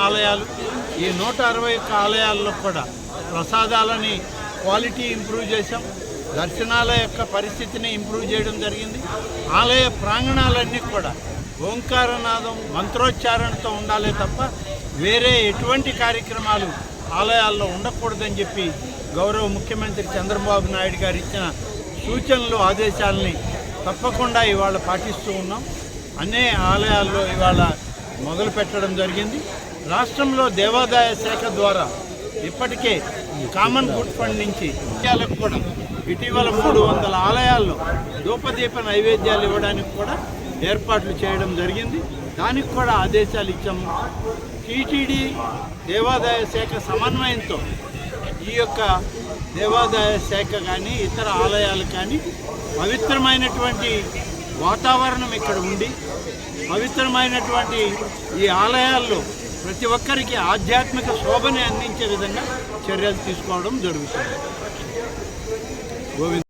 ఆలయాలు. ఈ 161 ఆలయాల్లో కూడా ప్రసాదాలని క్వాలిటీ ఇంప్రూవ్ చేశాం. దర్శనాల యొక్క పరిస్థితిని ఇంప్రూవ్ చేయడం జరిగింది. ఆలయ ప్రాంగణాలన్నీ కూడా ఓంకారనాదం మంత్రోచ్చారణతో ఉండాలే తప్ప వేరే ఎటువంటి కార్యక్రమాలు ఆలయాల్లో ఉండకూడదని చెప్పి గౌరవ ముఖ్యమంత్రి చంద్రబాబు నాయుడు గారు ఇచ్చిన సూచనలు ఆదేశాలని తప్పకుండా ఇవాళ పాటిస్తూ ఉన్నాం. అన్ని ఆలయాల్లో ఇవాళ మొదలు పెట్టడం జరిగింది. రాష్ట్రంలో దేవాదాయ శాఖ ద్వారా ఇప్పటికే కామన్ గుడ్ ఫండ్ నుంచి విషయాలకు కూడా ఇటీవల 300 ఆలయాల్లో ధూపదీప నైవేద్యాలు ఇవ్వడానికి కూడా ఏర్పాట్లు చేయడం జరిగింది. దానికి కూడా ఆదేశాలు ఇచ్చాము. టీటీడీ దేవాదాయ శాఖ సమన్వయంతో ఈ యొక్క దేవాదాయ శాఖ కానీ ఇతర ఆలయాలు కానీ పవిత్రమైనటువంటి వాతావరణం ఇక్కడ ఉండి పవిత్రమైనటువంటి ఈ ఆలయాల్లో ప్రతి ఒక్కరికి ఆధ్యాత్మిక శోభని అందించే విధంగా చర్యలు తీసుకోవడం జరుగుతుంది. గోవింద్.